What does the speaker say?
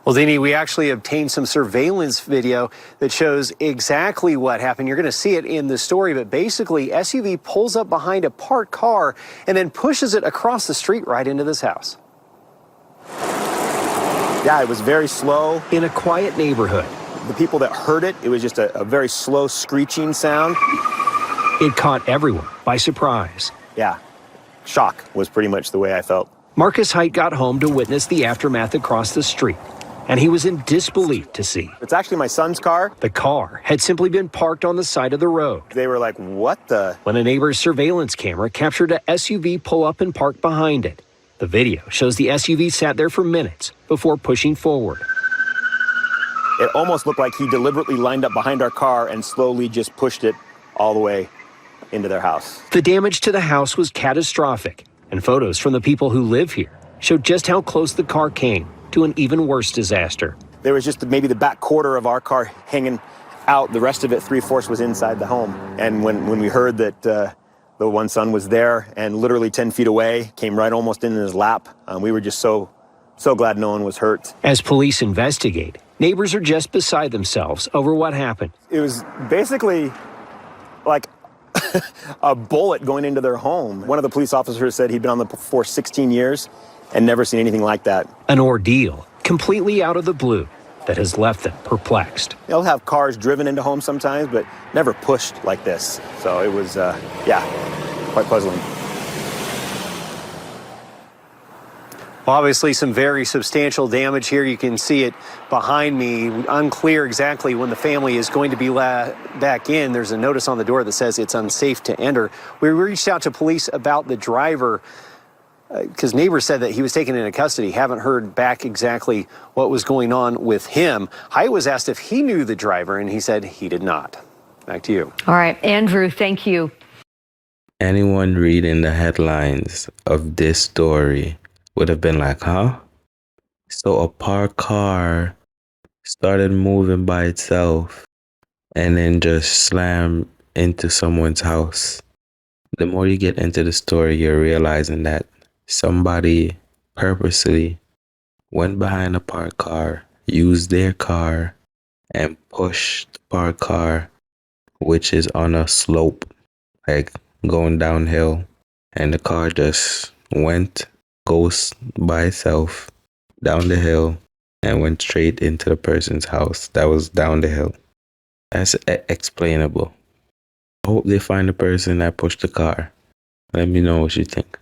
Well, Dini, we actually obtained some surveillance video that shows exactly what happened. You're going to see it in the story, but basically SUV pulls up behind a parked car and then pushes it across the street right into this house. Yeah, it was very slow. In a quiet neighborhood. The people that heard it, it was just a very slow screeching sound. It caught everyone by surprise. Yeah, shock was pretty much the way I felt. Marcus Height got home to witness the aftermath across the street, and he was in disbelief to see. It's actually my son's car. The car had simply been parked on the side of the road. They were like, what the? When a neighbor's surveillance camera captured a SUV pull up and park behind it. The video shows the SUV sat there for minutes before pushing forward. It almost looked like he deliberately lined up behind our car and slowly just pushed it all the way into their house. The damage to the house was catastrophic, and photos from the people who live here showed just how close the car came to an even worse disaster. There was just maybe the back quarter of our car hanging out. The rest of it, 3/4 was inside the home. And when we heard that the one son was there and literally 10 feet away, came right almost in his lap, we were just so glad no one was hurt. As police investigate, neighbors are just beside themselves over what happened. It was basically like a bullet going into their home. One of the police officers said he'd been on the force 16 years and never seen anything like that. An ordeal completely out of the blue that has left them perplexed. They'll have cars driven into homes sometimes, but never pushed like this. So it was, quite puzzling. Well, obviously some very substantial damage here. You can see it behind me. Unclear exactly when the family is going to be back in. There's a notice on the door that says it's unsafe to enter. We reached out to police about the driver because neighbors said that he was taken into custody. Haven't heard back exactly what was going on with him. Height was asked if he knew the driver, and he said he did not. Back to you. All right, Andrew, thank you. Anyone reading the headlines of this story would have been like, huh? So a parked car started moving by itself and then just slammed into someone's house. The more you get into the story, you're realizing that somebody purposely went behind a parked car, used their car, and pushed the parked car, which is on a slope, like going downhill, and the car just goes by itself down the hill and went straight into the person's house that was down the hill. That's explainable. I hope they find the person that pushed the car. Let me know what you think.